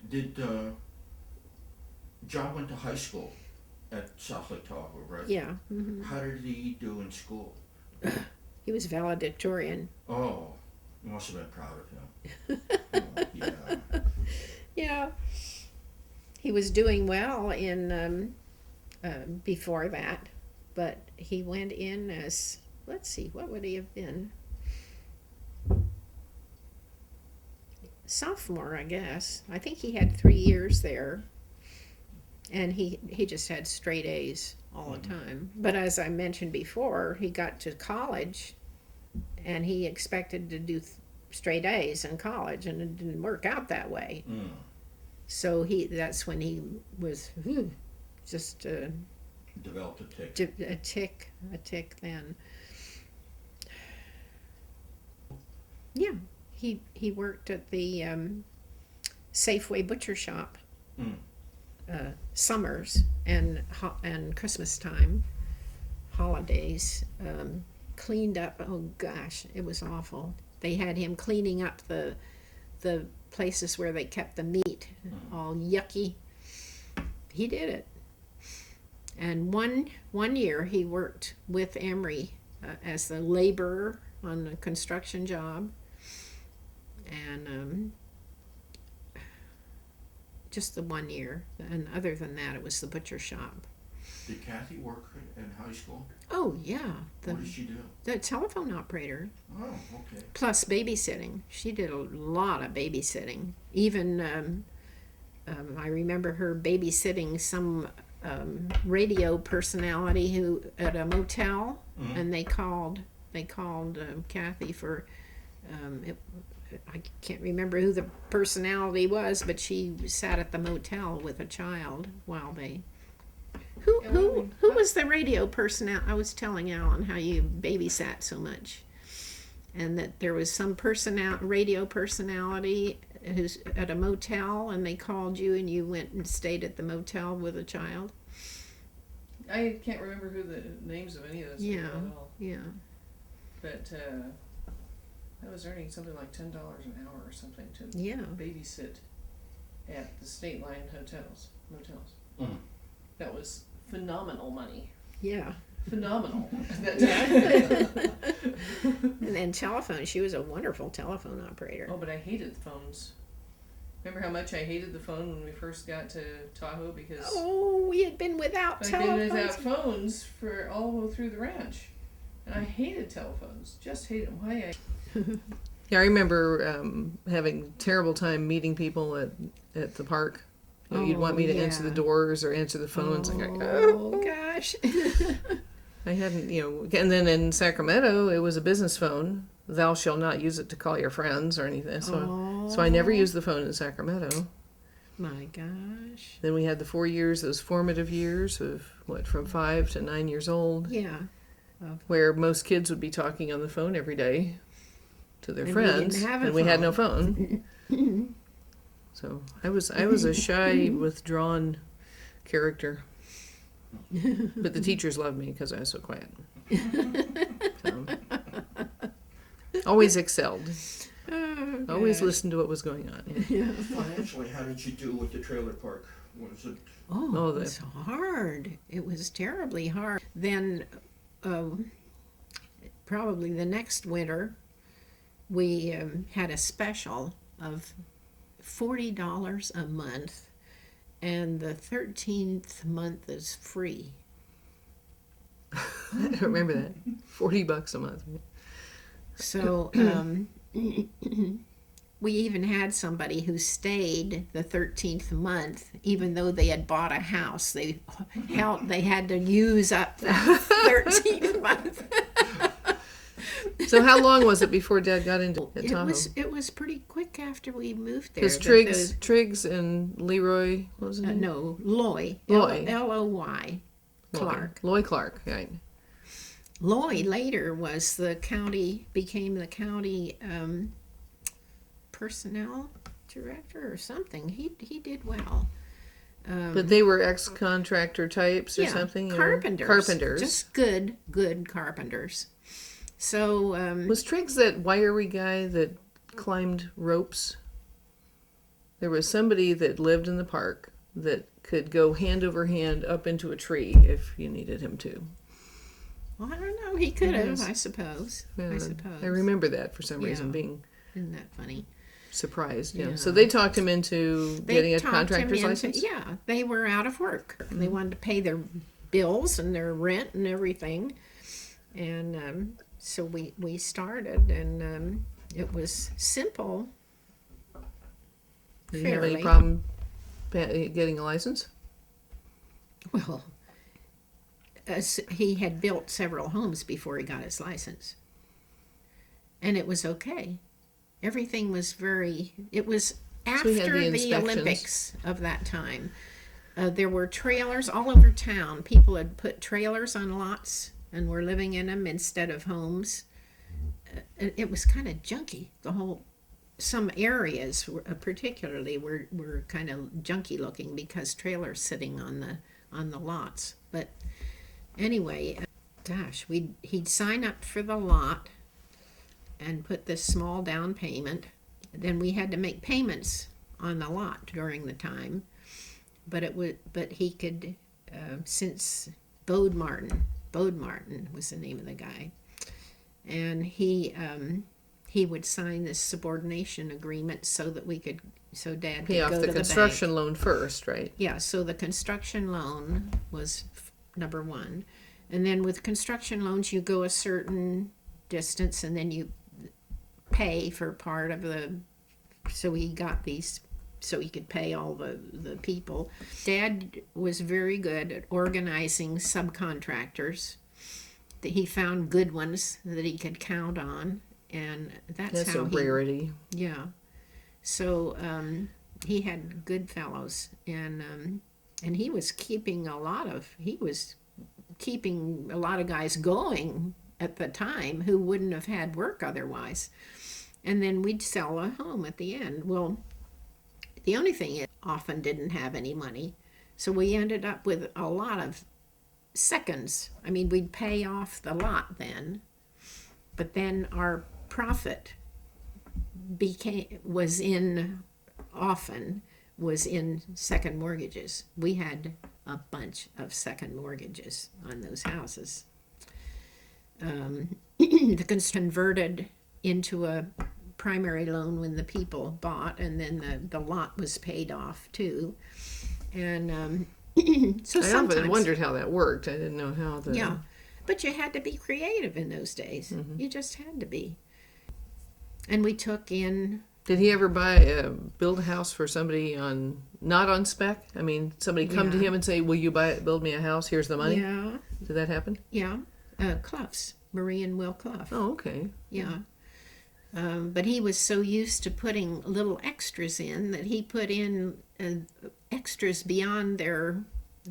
Did John went to high school at South Lake Tahoe, right? Yeah. Mm-hmm. How did he do in school? He was valedictorian. Oh, you must have been proud of him. Oh, yeah. Yeah. He was doing well in before that, but he went in as, let's see, what would he have been? Sophomore, I guess. I think he had 3 years there, and he just had straight A's all the time. But as I mentioned before, he got to college, and he expected to do straight A's in college, and it didn't work out that way. Mm. So that's when he was just Developed a tick. a tick then. Yeah, he worked at the Safeway butcher shop summers and Christmas time, holidays. Cleaned up. Oh gosh, it was awful. They had him cleaning up the places where they kept the meat, all yucky. He did it. And one year he worked with Emery as the laborer on a construction job, and just the 1 year. And other than that, it was the butcher shop. Did Kathy work in high school? Oh yeah, What did she do? the telephone operator. Oh, okay. Plus babysitting. She did a lot of babysitting. Even I remember her babysitting some radio personality who at a motel, and they called Kathy for. I can't remember who the personality was, but she sat at the motel with a child while they. Who was the radio person? I was telling Alan how you babysat so much, and that there was some radio personality who's at a motel, and they called you, and you went and stayed at the motel with a child. I can't remember who the names of any of those people at all. Yeah. But I was earning something like $10 an hour or something to babysit at the State Line motels. Mm. That was phenomenal money. Yeah. Phenomenal at that time. And then telephone. She was a wonderful telephone operator. Oh, but I hated the phones. Remember how much I hated the phone when we first got to Tahoe? Because we had been without telephones. I'd been without phones for all through the ranch. And I hated telephones. Just hated them. Why? Yeah, I remember having a terrible time meeting people at the park. You know, you'd want me to answer the doors or answer the phones. Oh, gosh. I hadn't, and then in Sacramento, it was a business phone. Thou shalt not use it to call your friends or anything. So I never used the phone in Sacramento. My gosh. Then we had the 4 years, those formative years of, from 5 to 9 years old. Yeah. Where most kids would be talking on the phone every day to their friends. We didn't have a and phone. We had no phone. So I was a shy, withdrawn character. But the teachers loved me because I was so quiet. So, always excelled. Oh, always listened to what was going on. Yeah. Financially, how did you do with the trailer park? Was it? It was hard. It was terribly hard. Then, probably the next winter, we had a special of $40 a month, and the 13th month is free. I don't remember that. $40 a month. So we even had somebody who stayed the 13th month, even though they had bought a house. They had to use up the 13th month. So how long was it before Dad got into Tahoe? It was pretty quick after we moved there. Because Triggs and Leroy, what was his name? No, Loy. Loy. L-O-Y. Clark. Loy Clark, right. Loy later became the county personnel director or something. He did well. But they were ex-contractor types or something? Carpenters. Carpenters. Just good carpenters. So was Triggs that wiry guy that climbed ropes? there was somebody that lived in the park that could go hand over hand up into a tree if you needed him to. Well, I don't know. He could have, Yes. I suppose. Yeah, I suppose. I remember that for some reason, Yeah. being Isn't that funny? surprised. Yeah. Yeah. So they talked him into getting a talked him contractor's into- license? Yeah, they were out of work. They wanted to pay their bills and their rent and everything. And so we started, and it was simple. Did you have any Fairly. problem getting a license? Well, he had built several homes before he got his license. And it was okay. Everything was it was after he had the the inspections. Olympics of that time. There were trailers all over town. People had put trailers on lots and were living in them instead of homes. It was kind of junky. Some areas particularly were kind of junky looking because trailers sitting on the lots. But anyway, gosh, he'd sign up for the lot and put this small down payment. Then we had to make payments on the lot during the time. But he could, since Bode Martin was the name of the guy, and he would sign this subordination agreement so that Dad could Pay off go the to construction the bank. loan first, right? Yeah, so the construction loan was number one, and then with construction loans you go a certain distance and then you pay for part of so he got these so he could pay all the people. Dad was very good at organizing subcontractors. That he found good ones that he could count on, and that's how a rarity. Yeah. So he had good fellows, and he was keeping a lot of guys going at the time who wouldn't have had work otherwise. And then we'd sell a home at the end. Well, the only thing is often didn't have any money, so we ended up with a lot of seconds. I mean, we'd pay off the lot then, but then our profit was in second mortgages. We had a bunch of second mortgages on those houses. The converted into a primary loan when the people bought, and then the lot was paid off too. And so I sometimes often wondered how that worked. I didn't know how the... Yeah, but you had to be creative in those days. You just had to be. And we took in... Did he ever build a house for somebody not on spec? I mean, somebody come to him and say, will you build me a house? Here's the money? Yeah. Did that happen? Yeah. Clough's. Marie and Will Clough. Oh, okay. Yeah. But he was so used to putting little extras in that he put in extras beyond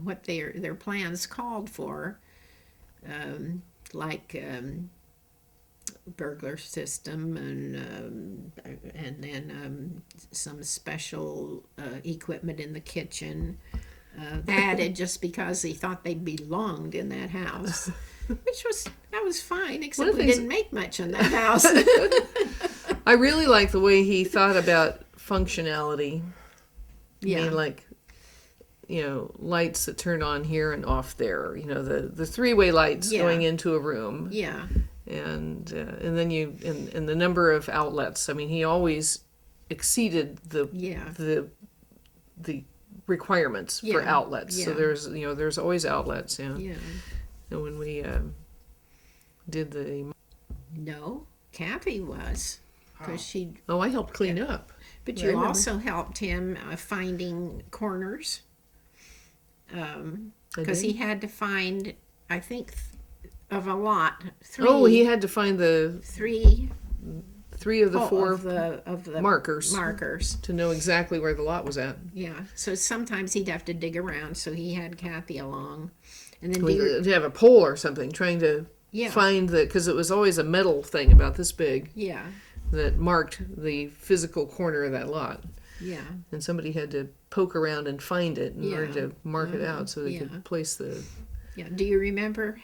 what their plans called for, like burglar system and then some special equipment in the kitchen. Added just because he thought they belonged in that house, that was fine, except we didn't make much in that house. I really like the way he thought about functionality. Yeah. I mean, like, lights that turn on here and off there. The three-way lights going into a room. Yeah. And then and the number of outlets. I mean, he always exceeded the requirements for outlets. So there's always outlets. Yeah. Yeah. And when we did No, Kathy was, because she. Oh, I helped clean up. But you also helped him finding corners, because he had to find, I think, of a lot, three. Oh, he had to find the three of the four of the markers to know exactly where the lot was at. Yeah. So sometimes he'd have to dig around. So he had Kathy along, and then to have a pole or something, trying to find because it was always a metal thing about this big. Yeah. That marked the physical corner of that lot. Yeah. And somebody had to poke around and find it in order to mark it out so they could place the... Yeah. Do you remember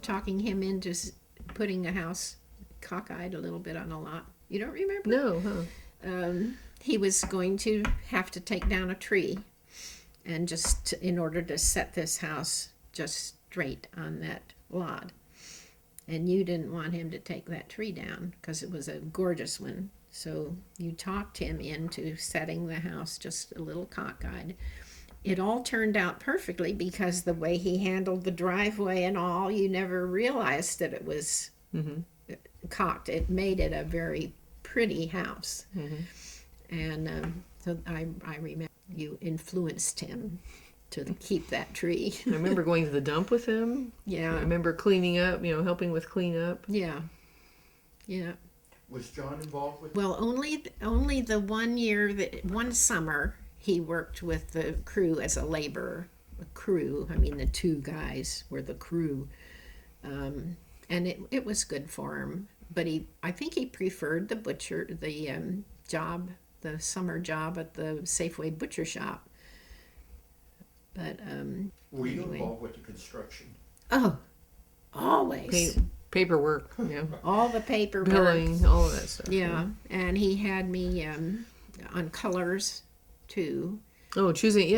talking him into putting a house cockeyed a little bit on a lot? You don't remember? No, huh? he was going to have to take down a tree, and just in order to set this house just straight on that lot. And you didn't want him to take that tree down because it was a gorgeous one. So you talked him into setting the house just a little cockeyed. It all turned out perfectly because the way he handled the driveway and all, you never realized that it was cocked. It made it a very pretty house. And so I remember you influenced him to keep that tree. I remember going to the dump with him. Yeah. I remember cleaning up, helping with cleanup. Yeah. Yeah. Was John involved with? Well, only the 1 year, one summer, he worked with the crew as a laborer. The two guys were the crew. And it was good for him. But I think he preferred the job, the summer job at the Safeway butcher shop. But Were you anyway. involved with the construction? Oh, always. Paperwork, All the paperwork. billing, all of that stuff. Yeah, and he had me on colors too. Oh, choosing,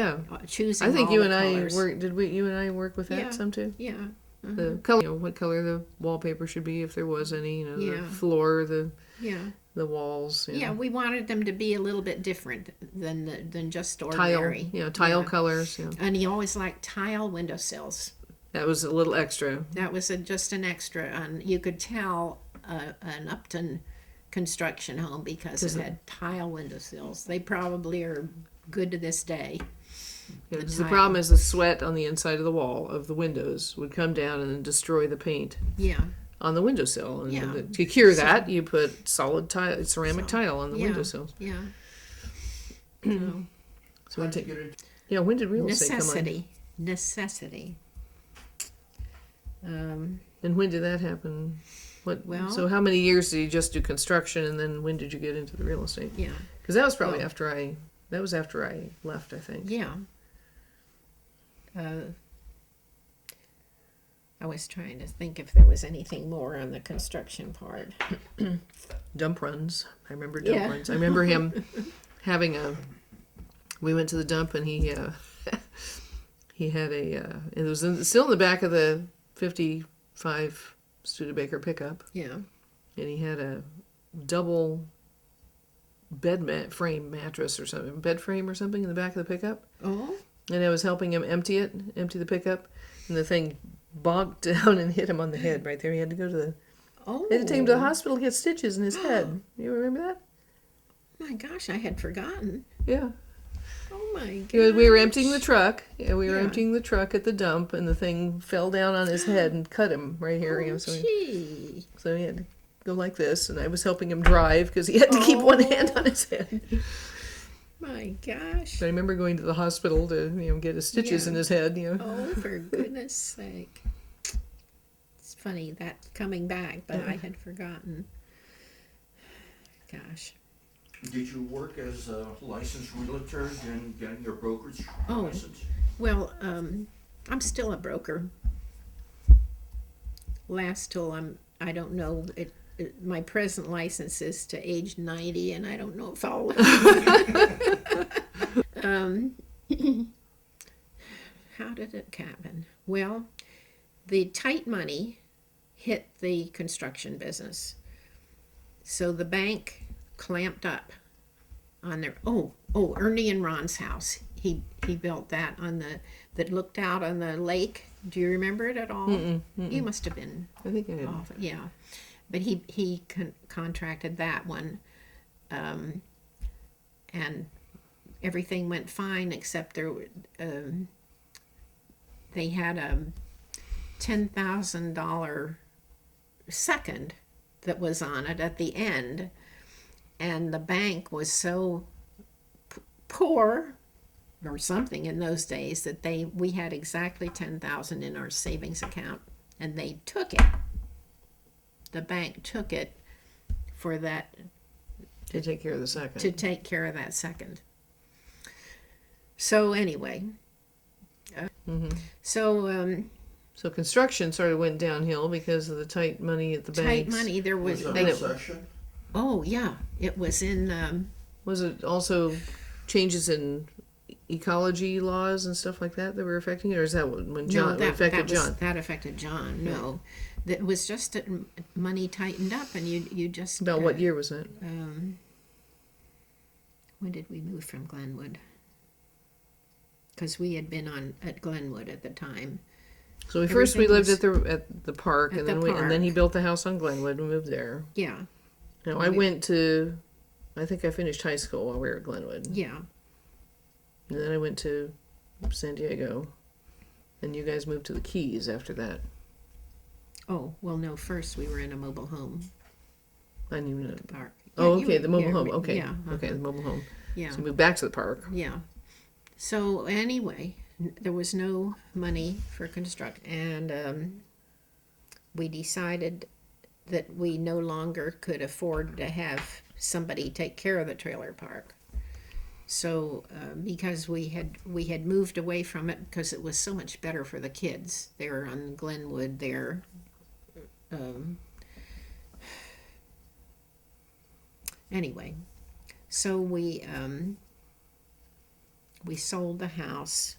Choosing. I think all you the and colors. I work. Did you and I work with that Yeah. some too? Yeah. The color, what color the wallpaper should be, if there was any. The Yeah. floor, the Yeah. walls. Yeah, we wanted them to be a little bit different than just tile, ordinary. tile colors. And he always liked tile windowsills. That was a little extra. That was just an extra. And you could tell an Upton construction home because it had tile windowsills. They probably are good to this day. Yeah, 'cause tile. the problem is the sweat on the inside of the wall of the windows would come down and then destroy the paint Yeah. on the windowsill. And Yeah. to cure that, you put solid tile, ceramic tile on the Yeah. windowsills. Yeah. So How'd you get into? yeah, when did real estate come on? Necessity. And when did that happen? Well- So how many years did you just do construction, and then when did you get into the real estate? Yeah. Because that was probably Well- after I left, I think. Yeah. I was trying to think if there was anything more on the construction part. Dump runs. I remember dump Yeah. runs. I remember him having we went to the dump, and he he had it was still in the back of the 55 Studebaker pickup, Yeah. and he had a double frame mattress or something, bed frame or something in the back of the pickup. Oh. And I was helping him empty the pickup, and the thing bogged down and hit him on the head right there. He had to go to the Oh. they had to take him to the hospital to get stitches in his head. You remember that? My gosh, I had forgotten. Yeah. Oh my We were gosh. emptying the truck. Yeah, we were Yeah. emptying the truck at the dump, and the thing fell down on his head and cut him right here. Oh, So gee. he had to go like this, and I was helping him drive because he had to keep one hand on his head. My gosh. But I remember going to the hospital to get his stitches Yeah. in his head. Oh, for goodness sake. It's funny that coming back, but I had forgotten. Gosh. Did you work as a licensed realtor and getting your brokerage Oh. license? Well, I'm still a broker. Last till I don't know, my present license is to age 90, and I don't know if I'll. How did it happen? Well, the tight money hit the construction business. So the bank clamped up on their Ernie and Ron's house. He built that that looked out on the lake. Do you remember it at all? You must have been I think I did. off. Yeah, but he contracted that one, and everything went fine except they had a $10,000 second that was on it at the end, and the bank was so poor or something in those days that we had exactly $10,000 in our savings account, and they took it. The bank took it for that To take care of the second. to take care of that second. So anyway, so So construction sort of went downhill because of the tight money at the tight banks. money. There Was was it a recession? oh yeah, it was in Was it also changes in ecology laws and stuff like that were affecting it, or is that when John affected John? That affected John. No, that was just that money tightened up, and you just. About what year was that? When did we move from Glenwood? Because we had been at Glenwood at the time. So we lived at the park, and then he built the house on Glenwood. We moved there. Yeah. Now I think I finished high school while we were at Glenwood. Yeah. And then I went to San Diego, and you guys moved to the Keys after that. Oh, well, no, first we were in a mobile home. I didn't even know. The park. Oh, okay, the mobile home. Okay. Yeah. Okay, the mobile home. Yeah. So we moved back to the park. Yeah. So anyway, there was no money for construction, and we decided that we no longer could afford to have somebody take care of the trailer park. So because we had moved away from it because it was so much better for the kids. They were on Glenwood there. Anyway, so we sold the house,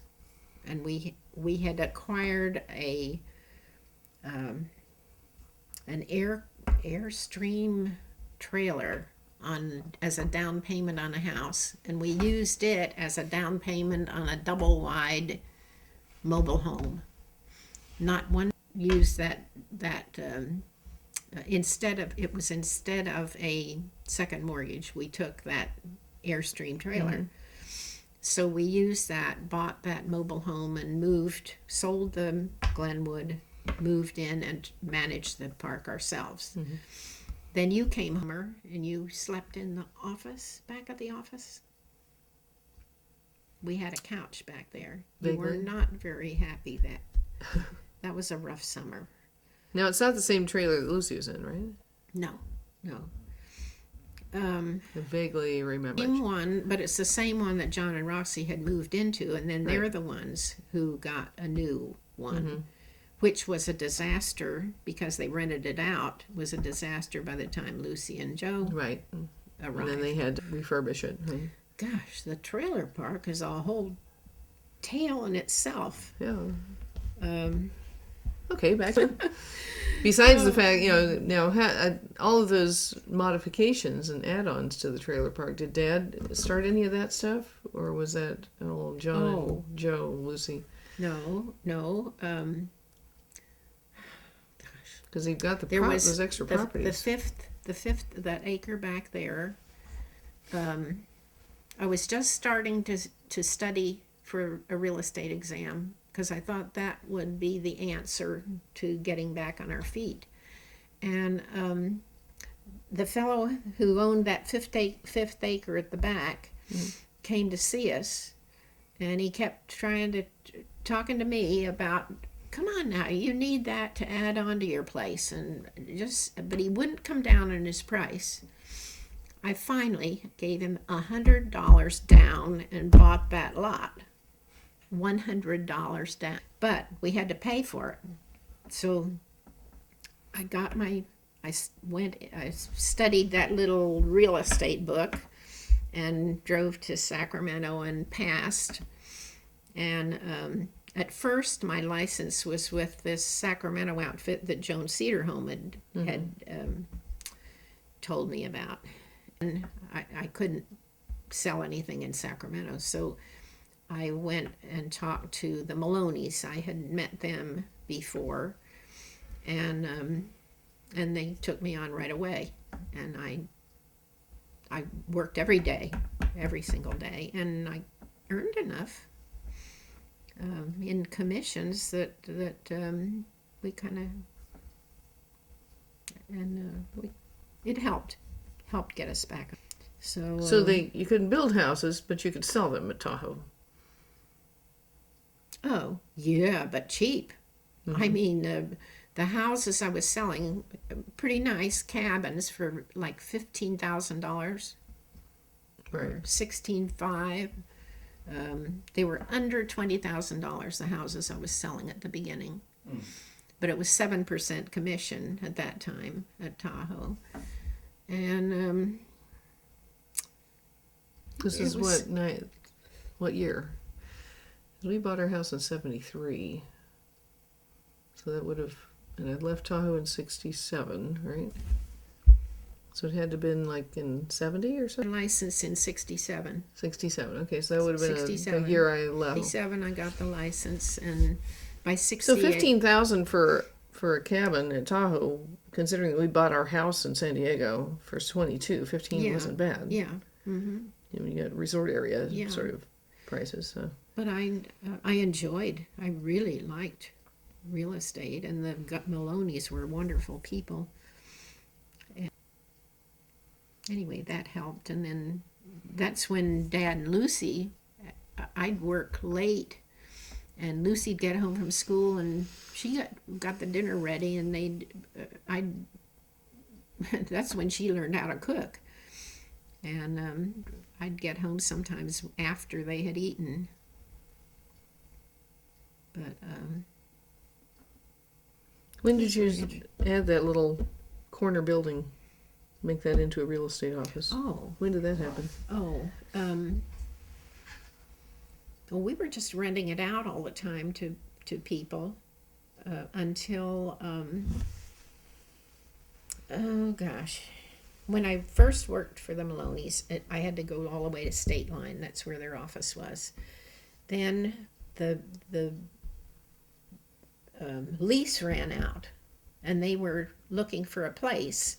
and we had acquired an Airstream trailer as a down payment on a house, and we used it as a down payment on a double wide mobile home. Not one used that instead of a second mortgage, we took that Airstream trailer. Mm-hmm. So we used that, bought that mobile home, and sold the Glenwood, moved in, and managed the park ourselves. Mm-hmm. Then you came home, and you slept in the office, back at the office. We had a couch back there. You were not very happy that was a rough summer. Now, it's not the same trailer that Lucy was in, right? No. I vaguely remember. Same one, but it's the same one that John and Roxy had moved into, and then they're the ones who got a new one, mm-hmm. which was a disaster because they rented it out. It was a disaster by the time Lucy and Joe arrived. And then they had to refurbish it. Hmm. Gosh, the trailer park is a whole tale in itself. Yeah. Okay, back to besides the fact, now all of those modifications and add-ons to the trailer park, did Dad start any of that stuff, or was that John and Joe, Lucy? No. Gosh, because he got those extra properties. The fifth that acre back there. I was just starting to study for a real estate exam, because I thought that would be the answer to getting back on our feet. And the fellow who owned that fifth acre at the back came to see us, and he kept talking to me about, come on now, you need that to add on to your place, but he wouldn't come down on his price. I finally gave him $100 down and bought that lot. $100 down, but we had to pay for it. So I studied that little real estate book and drove to Sacramento and passed. And at first my license was with this Sacramento outfit that Joan Cederholm had told me about. And I couldn't sell anything in Sacramento, so I went and talked to the Maloneys. I had met them before, and they took me on right away. And I worked every day, every single day, and I earned enough in commissions that we kind of, and it helped get us back. So you couldn't build houses, but you could sell them at Tahoe. Oh, yeah, but cheap. Mm-hmm. I mean, the houses I was selling, pretty nice cabins for like $15,000. Right. Or $16,500. They were under $20,000, the houses I was selling at the beginning. Mm. But it was 7% commission at that time at Tahoe. And This It is was- what year? 'Cause we bought our house in 73. So that would have, and I left Tahoe in 67, right? So it had to have been like in 70 or something? License in 67. 67. Okay, so that would have been the 67. year I left. 67 I got the license, and by So 68. 15,000 for a cabin in Tahoe, considering that we bought our house in San Diego for 22, 15 Yeah. wasn't bad. Yeah. Mm-hmm. You got resort area Yeah. sort of prices. So. But I really liked real estate, and the Maloney's were wonderful people. And anyway, that helped, and then that's when Dad and Lucy, I'd work late, and Lucy'd get home from school, and she got the dinner ready, and that's when she learned how to cook. And I'd get home sometimes after they had eaten. But When did you add that little corner building, make that into a real estate office? When did that happen? Well, we were just renting it out all the time to people until when I first worked for the Maloney's, I had to go all the way to State Line. That's where their office was. Then the lease ran out, and they were looking for a place.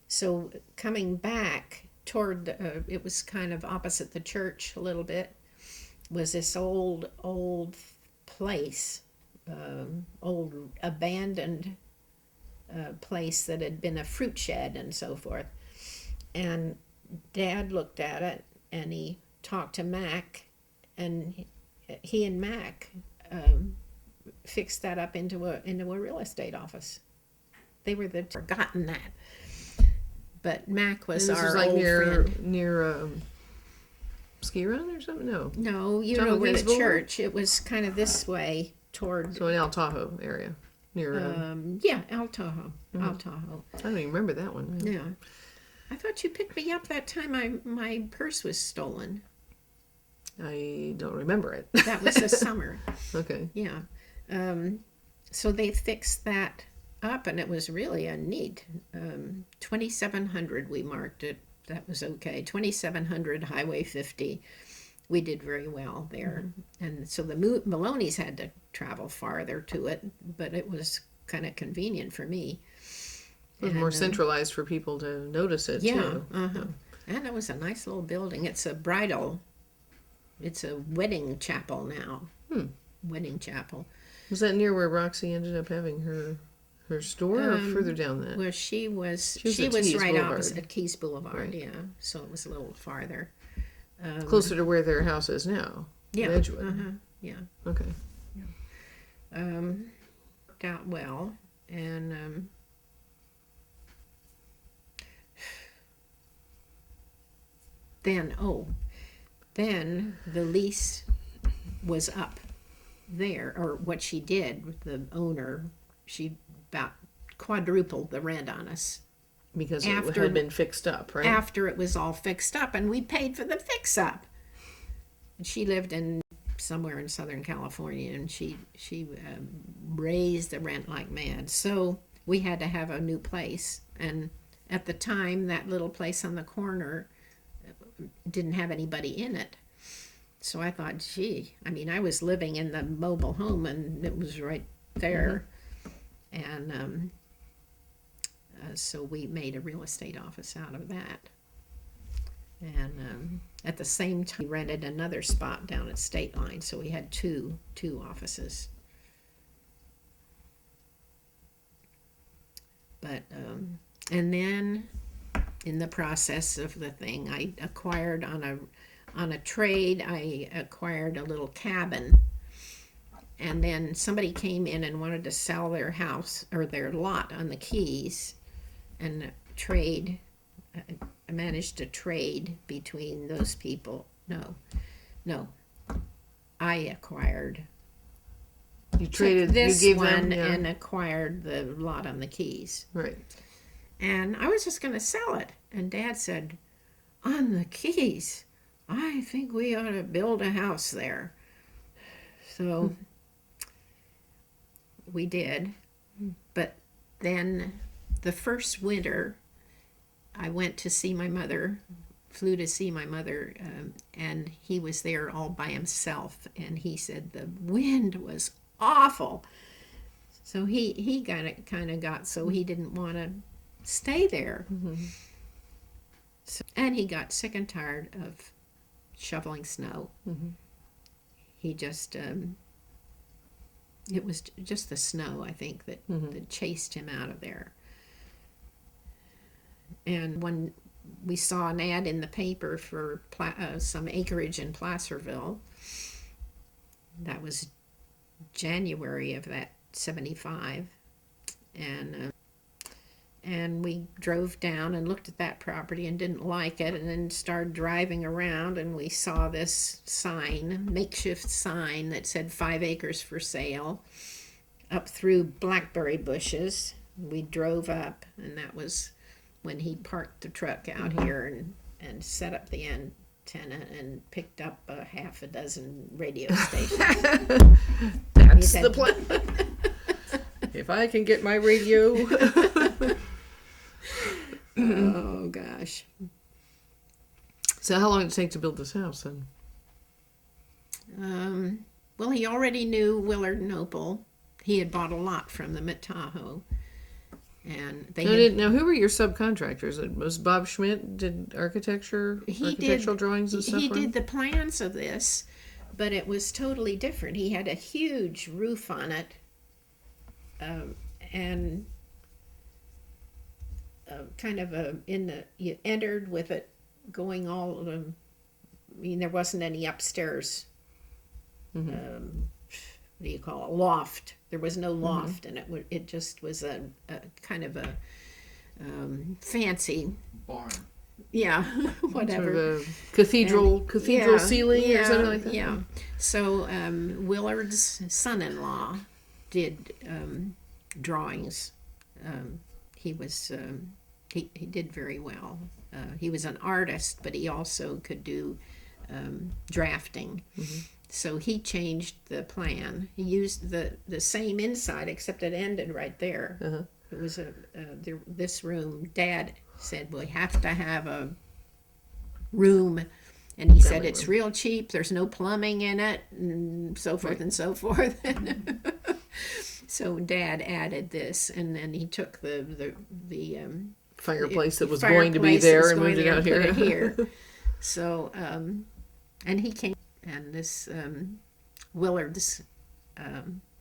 So coming back toward it was kind of opposite the church a little bit, was this old place, old abandoned place that had been a fruit shed and so forth. And Dad looked at it, and he talked to Mac, and he and Mac fixed that up into a real estate office. They were forgotten that, but Mac was And this our was like old friend. near Ski Run or something? No, you Tahoe know where the Keys Boulevard? church. It was kind of this way toward. So in El Tahoe area, near. El Tahoe. El Tahoe. I don't even remember that one. Yeah. I thought you picked me up that time my purse was stolen. I don't remember it. That was the summer. Okay. Yeah. So they fixed that up, and it was really a neat 2700 we marked it. That was okay. 2700 Highway 50. We did very well there. And so the Maloney's had to travel farther to it, but it was kind of convenient for me. It was more centralized for people to notice it, too. And it was a nice little building. It's a wedding chapel now. Wedding chapel. Was that near where Roxy ended up having her store, or further down that? Where she was at right Boulevard. opposite Keys Boulevard, Right. yeah. So it was a little farther. Closer to where their house is now. Yeah. in Edgewood. Yeah. Okay. Worked out well, and then the lease was up there, or what she did with the owner, she about quadrupled the rent on us Because it After- had been fixed up, right? after it was all fixed up, and we paid for the fix up. And she lived in somewhere in Southern California, and she raised the rent like mad. So we had to have a new place, and at the time that little place on the corner didn't have anybody in it. So I thought, gee, I mean, I was living in the mobile home, and it was right there. And so we made a real estate office out of that. And at the same time, we rented another spot down at State Line, so we had two offices. But and then, in the process of the thing, I acquired on a trade. I acquired a little cabin, and then somebody came in and wanted to sell their house or their lot on the Keys, and trade. I managed to trade between those people. No, I acquired. You traded this you gave one them, yeah. and acquired the lot on the Keys. Right. And I was just going to sell it. And Dad said, on the Keys? I think we ought to build a house there. So we did. But then the first winter, I went to see my mother, flew to see my mother, and he was there all by himself. And he said the wind was awful. So he kind of got so he didn't want to stay there. So, and he got sick and tired of shoveling snow. He just it was just the snow, I think, that chased him out of there. And when we saw an ad in the paper for some acreage in Placerville, that was January of that 75, and we drove down and looked at that property and didn't like it, and then started driving around, and we saw this sign, makeshift sign that said 5 acres for sale, up through blackberry bushes. We drove up, and that was when he parked the truck out here and set up the antenna and picked up a half a dozen radio stations. That's the plan. If I can get my radio. Oh gosh. So how long did it take to build this house then? Well, he already knew Willard and Opal. He had bought a lot from them at Tahoe. And they Now, who were your subcontractors? It was Bob Schmidt did architectural drawings and stuff? He did the plans of this, but it was totally different. He had a huge roof on it, and kind of you entered with it going all. I mean, there wasn't any upstairs. What do you call it? Loft. There was no loft, and it just was a kind of a fancy Barn. Yeah, whatever. Sort of a cathedral ceiling or something like that. Yeah. So Willard's son-in-law did drawings. He was he did very well. He was an artist, but he also could do drafting. So he changed the plan. He used the same inside, except it ended right there. It was this room. Dad said, "We have to have a room," and he said it's real cheap. There's no plumbing in it, and so forth and so forth. So Dad added this, and then he took the fireplace that was going to be there and moved it out here. So and he came, and this Willard's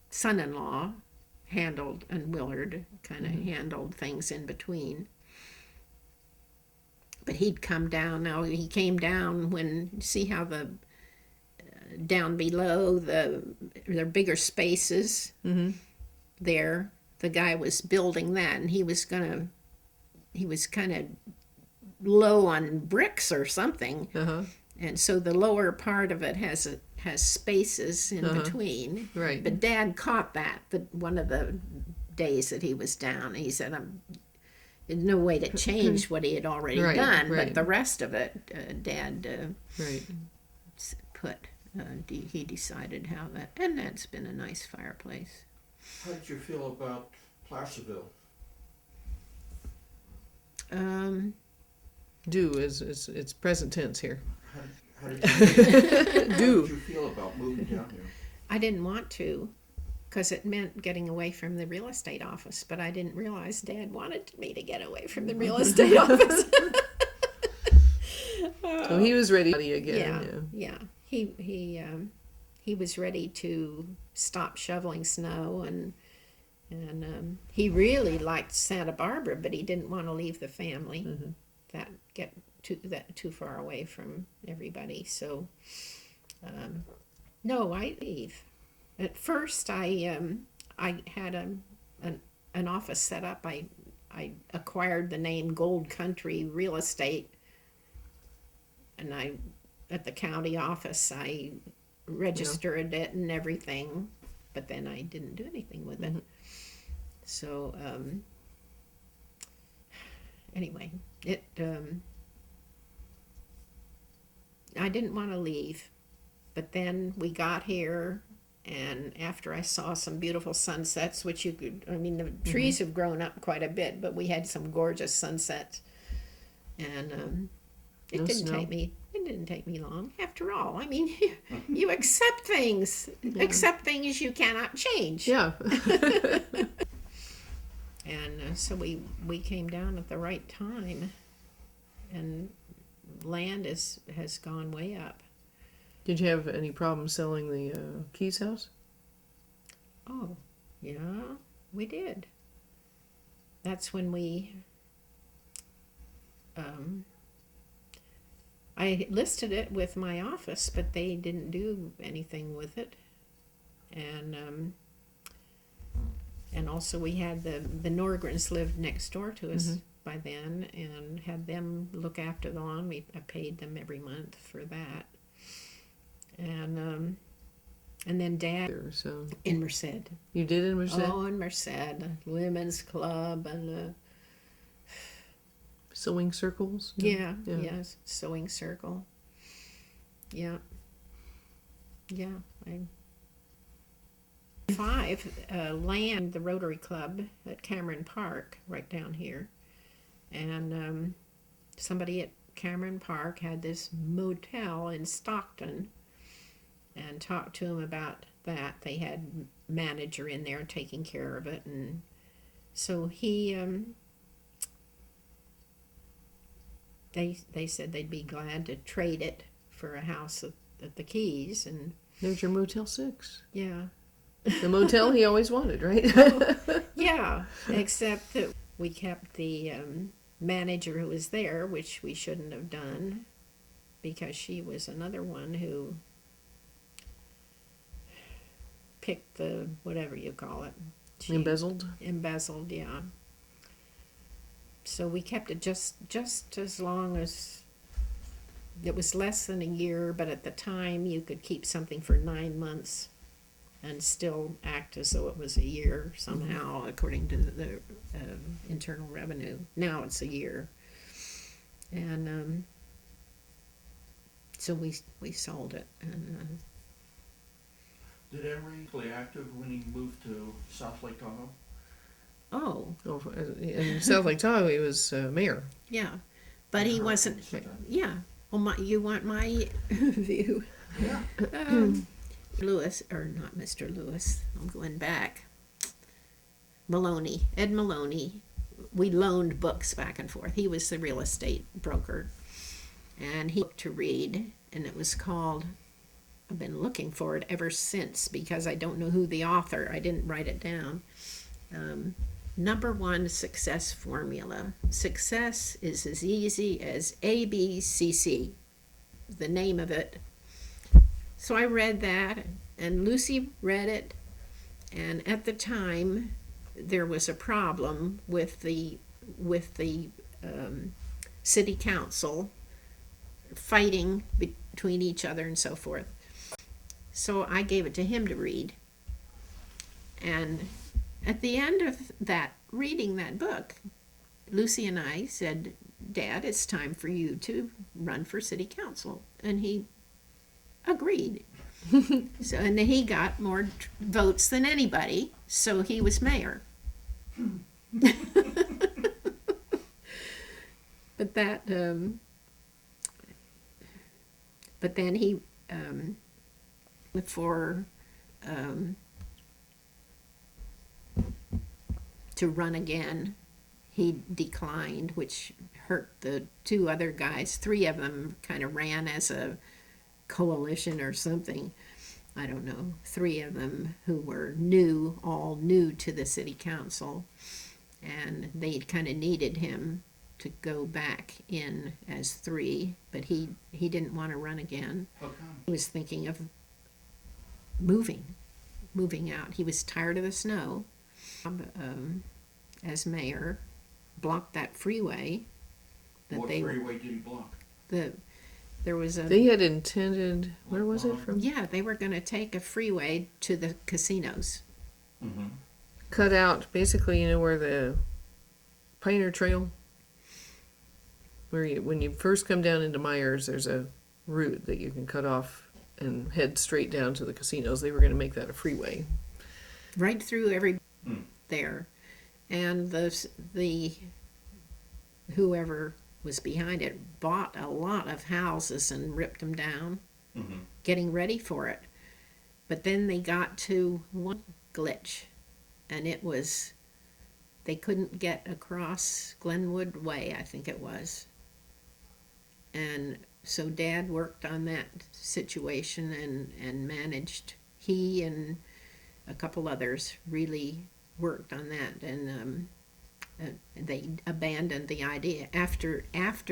son-in-law handled, and Willard kind of handled things in between. But he'd come down. Now he came down when, see how the down below there are bigger spaces there. The guy was building that, and he was kind of low on bricks or something. And so the lower part of it has spaces in between. Right. But Dad caught that one of the days that he was down. He said, "There's no way to change what he had already done." But the rest of it, Dad put. He decided how that, and that's been a nice fireplace. How did you feel about Placerville? Do is it's present tense here. How did you Do. How did you feel about moving down here? I didn't want to, because it meant getting away from the real estate office, but I didn't realize Dad wanted me to get away from the real estate office. So he was ready again. Yeah. He was ready to stop shoveling snow, and he really liked Santa Barbara, but he didn't want to leave the family. That get too far away from everybody. So no, I leave. At first, I had an office set up. I acquired the name Gold Country Real Estate, and at the county office I registered it and everything, but then I didn't do anything with it. So anyway, I didn't want to leave, but then we got here, and after I saw some beautiful sunsets, which you could, I mean, the trees have grown up quite a bit, but we had some gorgeous sunsets, and it No didn't snow. it didn't take me long. After all, I mean, you accept things, accept things you cannot change. Yeah. And so we came down at the right time, and land has gone way up. Did you have any problem selling the Keys house? Oh, yeah, we did. That's when I listed it with my office, but they didn't do anything with it. And also we had the Norgrens lived next door to us by then, and had them look after the lawn. I paid them every month for that. And then Dad There, so in Merced. you did in Merced? Oh, in Merced, Women's Club and Sewing circles? yeah, sewing circle. Yeah. Land the Rotary Club at Cameron Park, right down here, and somebody at Cameron Park had this motel in Stockton, and talked to him about that. They had manager in there taking care of it, and so he they said they'd be glad to trade it for a house at the Keys, and There's your Motel 6. yeah. The motel he always wanted, right? Yeah, except that we kept the manager who was there, which we shouldn't have done, because she was another one who picked the whatever you call it. Embezzled? Embezzled, yeah. So we kept it just as long as it was less than a year, but at the time you could keep something for 9 months and still act as though it was a year somehow, according to the Internal Revenue. Now it's a year, and so we sold it. And Did Emery play active when he moved to South Lake Tahoe? oh In South Lake Tahoe, he was mayor. yeah, but he wasn't. Yeah. Well, you want my view? Yeah. Lewis, or not Mr. Lewis, I'm going back. Maloney, Ed Maloney, we loaned books back and forth. He was the real estate broker. And he book to read, and it was called, I've been looking for it ever since because I don't know who the author, I didn't write it down. Number One Success Formula. Success is as easy as ABCC, the name of it. So I read that, and Lucy read it, and at the time there was a problem with the city council fighting between each other and so forth. So I gave it to him to read, and at the end of that, reading that book, Lucy and I said, Dad, it's time for you to run for city council, and he agreed. So, and then he got more votes than anybody, so he was mayor. But that, but then he, for to run again, he declined, which hurt the two other guys. Three of them kind of ran as a coalition or something. I don't know. Three of them who were all new to the city council, and they kind of needed him to go back in as three, but he didn't want to run again. How come? He was thinking of moving out. He was tired of the snow. As mayor, blocked that freeway. What freeway did he block? There was a. They had intended, where was it from? Yeah, they were going to take a freeway to the casinos. Mm-hmm. Cut out, basically, where the Pioneer Trail, when you first come down into Myers, there's a route that you can cut off and head straight down to the casinos. They were going to make that a freeway. Right through every Mm. there. And the whoever was behind it bought a lot of houses and ripped them down, Mm-hmm. getting ready for it. But then they got to one glitch, and it was they couldn't get across Glenwood Way, I think it was. And so Dad worked on that situation and managed, he and a couple others really worked on that, and they abandoned the idea after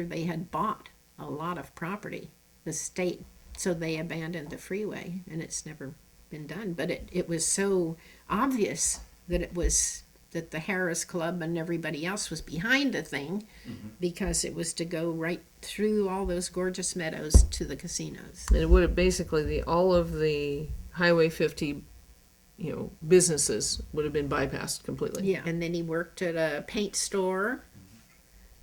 they had bought a lot of property, the state, so they abandoned the freeway, and it's never been done. But it was so obvious that it was that the Harris Club and everybody else was behind the thing, Mm-hmm. because it was to go right through all those gorgeous meadows to the casinos. And it would have basically all of the Highway 50, businesses would have been bypassed completely. Yeah, and then he worked at a paint store,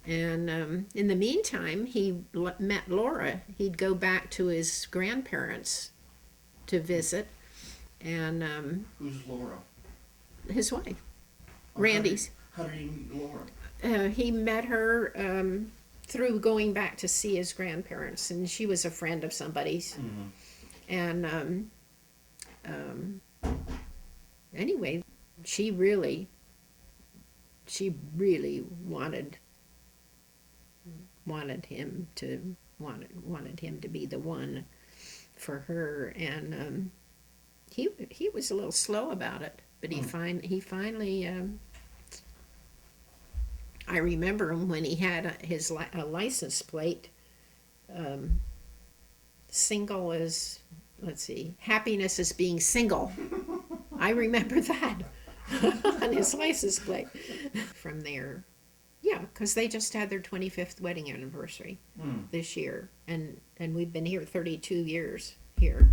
and in the meantime, he met Laura. He'd go back to his grandparents to visit, and Who's Laura? his wife, Oh, Randy's. How did he meet Laura? He met her through going back to see his grandparents, and she was a friend of somebody's. Mm-hmm. And anyway, she really wanted him to be the one for her, and he was a little slow about it, but he finally. I remember him when he had his license plate. Single is, let's see, happiness is being single. I remember that on his license plate. From there, yeah, because they just had their 25th wedding anniversary this year, and we've been here 32 years here.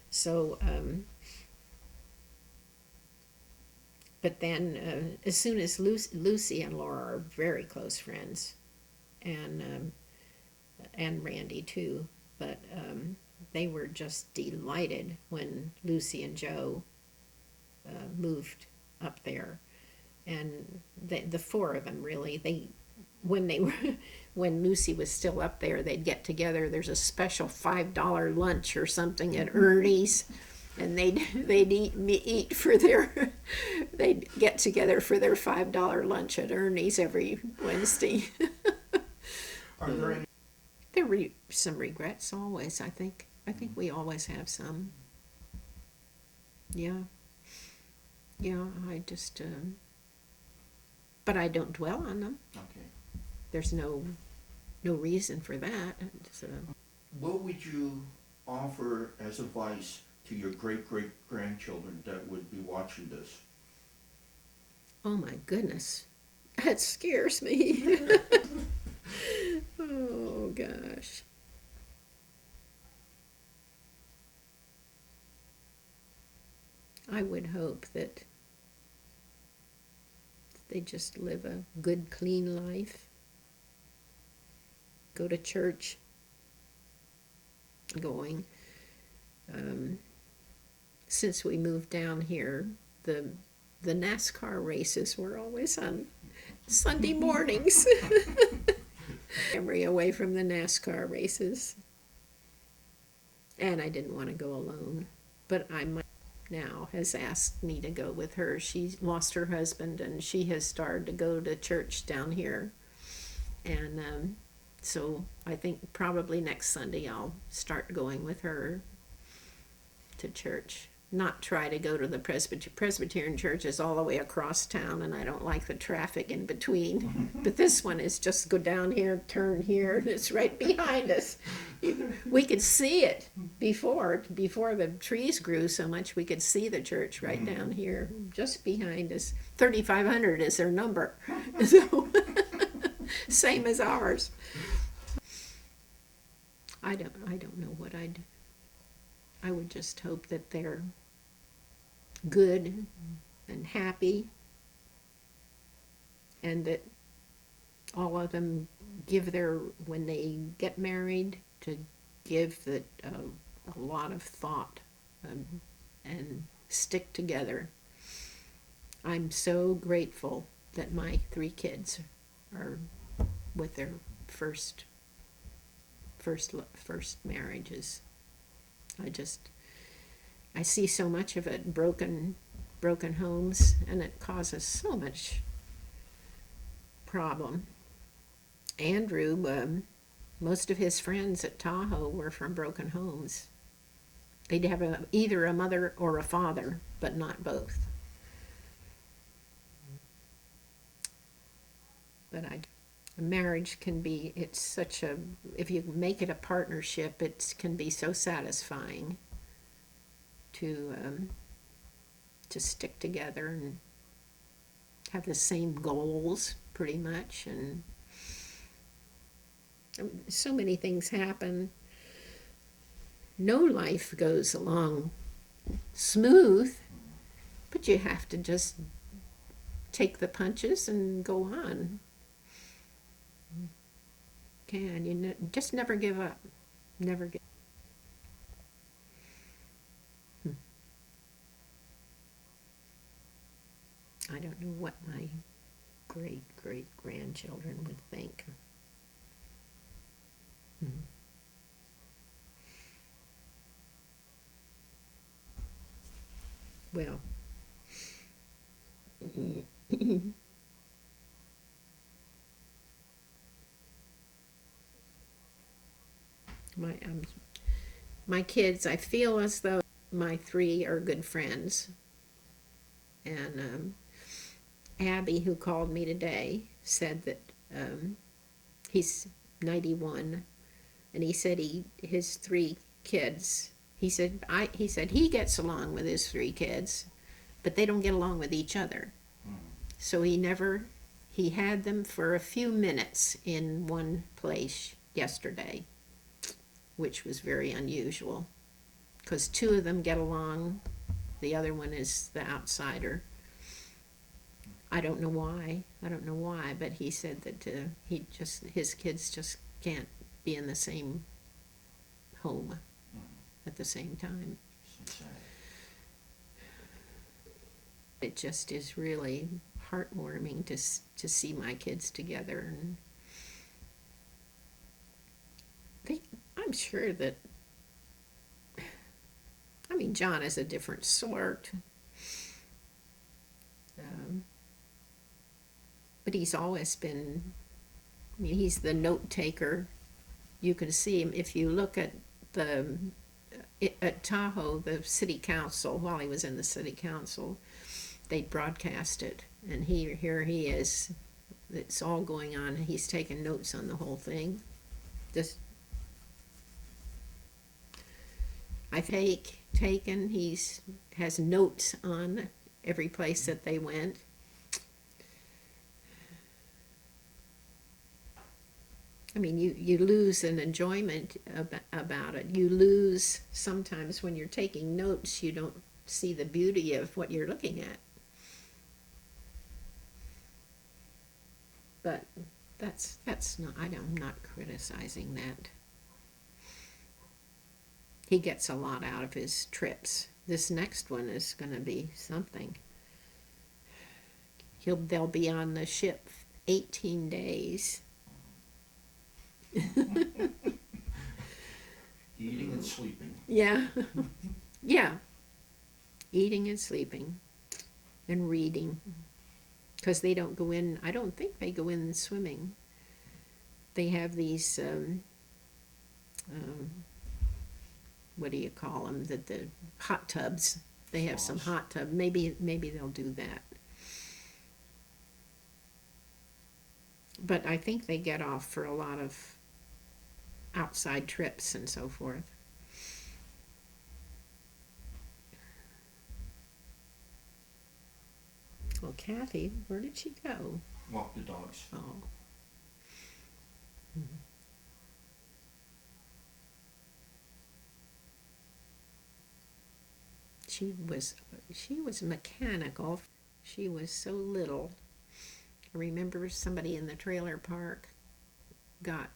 So, but then as soon as Lucy and Laura are very close friends, and Randy too, but they were just delighted when Lucy and Joe moved up there, and the four of them really, when Lucy was still up there, they'd get together. There's a special $5 lunch or something at Ernie's, and they'd eat for their they'd get together for their $5 lunch at Ernie's every Wednesday. Are there any? There were some regrets always. I think we always have some. Yeah. I just but I don't dwell on them. Okay. There's no reason for that. So, What would you offer as advice to your great-great-grandchildren that would be watching this? oh my goodness, that scares me. Oh gosh. I would hope that they just live a good, clean life. Go to church. Going. Since we moved down here, the NASCAR races were always on Sunday mornings. Memory away from the NASCAR races. And I didn't want to go alone, but I might now has asked me to go with her. She lost her husband, and she has started to go to church down here. And so I think probably next Sunday I'll start going with her to church. Not try to go to the Presbyterian church is all the way across town, and I don't like the traffic in between. But this one is just go down here, turn here, and it's right behind us. We could see it before the trees grew so much. We could see the church right down here, just behind us. 3,500 is their number, so same as ours. I don't know what I'd. I would just hope that they're good and happy, and that all of them give when they get married, to give that a lot of thought and stick together. I'm so grateful that my 3 kids are with their first marriages. I see so much of it, broken homes, and it causes so much problem. Andrew, most of his friends at Tahoe were from broken homes. They'd have either a mother or a father, but not both. But a marriage can be, it's such a, if you make it a partnership, it can be so satisfying to stick together and have the same goals pretty much, and so many things happen. No life goes along smooth, but you have to just take the punches and go on. Just never give up. Never give. I don't know what my great grandchildren would think. Well, my kids, I feel as though my 3 are good friends. And Abby, who called me today, said that he's 91, and he said his 3 kids. He said he gets along with his 3 kids, but they don't get along with each other. So he had them for a few minutes in one place yesterday, which was very unusual, because 2 of them get along, the other one is the outsider. I don't know why, but he said that his kids just can't be in the same home at the same time. It just is really heartwarming to see my kids together, and I'm sure that, John is a different sort, but he's always been, he's the note taker. You can see him if you look at at Tahoe, the city council. While he was in the city council, they broadcast it, and here he is. It's all going on. He's taking notes on the whole thing. Just taken. Has notes on every place that they went. You lose an enjoyment about it. You lose sometimes when you're taking notes. You don't see the beauty of what you're looking at. But that's not. I'm not criticizing that. He gets a lot out of his trips. This next one is going to be something. They'll be on the ship 18 days. Eating and sleeping. Yeah. Yeah. Eating and sleeping and reading. Because they don't go in, I don't think they go in swimming. They have these, what do you call them? The hot tubs. They have some hot tub. Maybe they'll do that. But I think they get off for a lot of outside trips and so forth. Well, Kathy, where did she go? Walk the dogs. Oh. Mm-hmm. She was mechanical. She was so little. I remember somebody in the trailer park got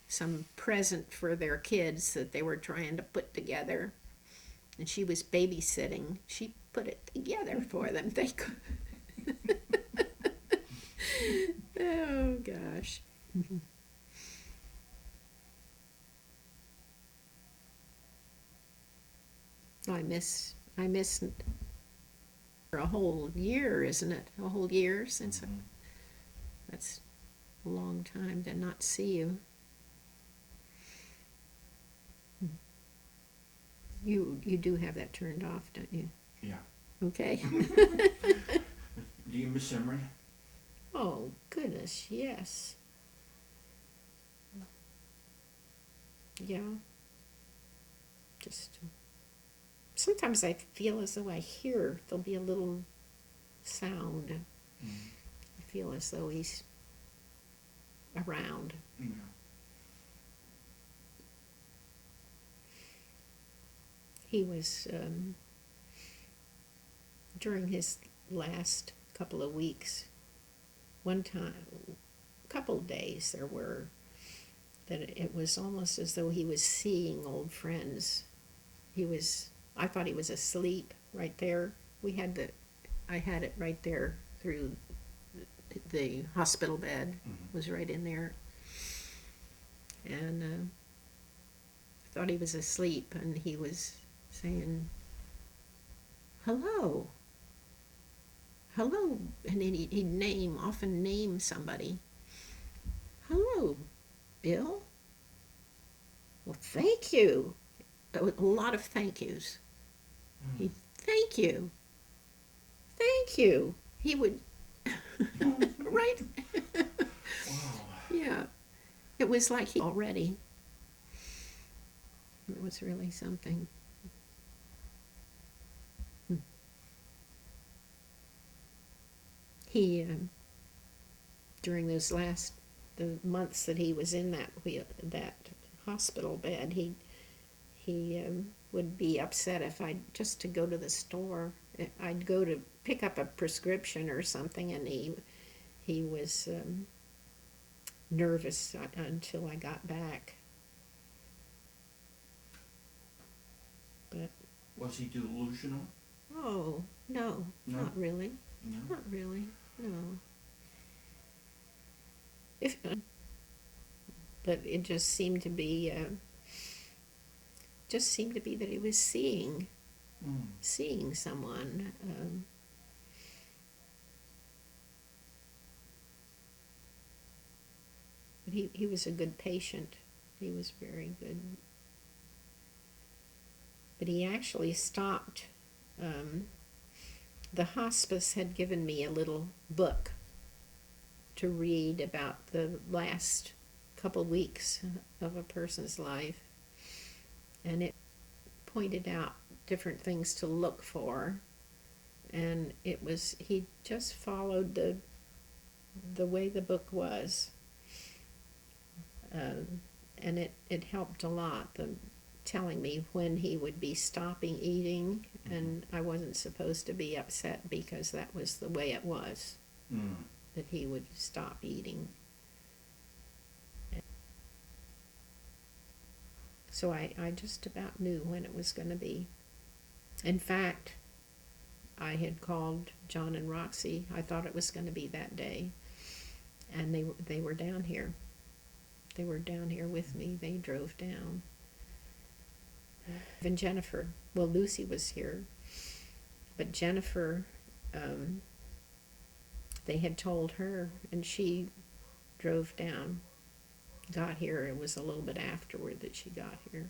some present for their kids that they were trying to put together, and she was babysitting. She put it together for them. They could. Oh gosh. I miss for a whole year, isn't it? A whole year since that's a long time to not see you. You do have that turned off, don't you? Yeah. Okay. Do you miss Emery? Oh goodness, yes. Yeah. Just sometimes I feel as though I hear there'll be a little sound. I feel as though he's around. Yeah. He was, during his last couple of weeks, one time, a couple of days there were, that it was almost as though he was seeing old friends. I thought he was asleep right there. I had it right there through the hospital bed, was right in there. And I thought he was asleep, and he was saying, hello, hello, and then he'd often name somebody. Hello, Bill. Well, thank you. A lot of thank yous. Thank you. Thank you. He would, right? Wow. Yeah. It was like he already. It was really something. He, during those the months that he was in that hospital bed, he would be upset if just to go to the store. I'd go to pick up a prescription or something, and he was nervous until I got back. But Was he delusional? oh no, No? not really, No. not really, no. But it just seemed to be that he was seeing someone. But he was a good patient. He was very good. But he actually stopped. The hospice had given me a little book to read about the last couple weeks of a person's life, and it pointed out different things to look for, and he just followed the way the book was, and it helped a lot, telling me when he would be stopping eating, and I wasn't supposed to be upset because that was the way it was, that he would stop eating. So I just about knew when it was going to be. In fact, I had called John and Roxy. I thought it was going to be that day, and they were down here. They were down here with me. They drove down. And Jennifer, well, Lucy was here, but Jennifer, they had told her, and she drove down, got here. It was a little bit afterward that she got here.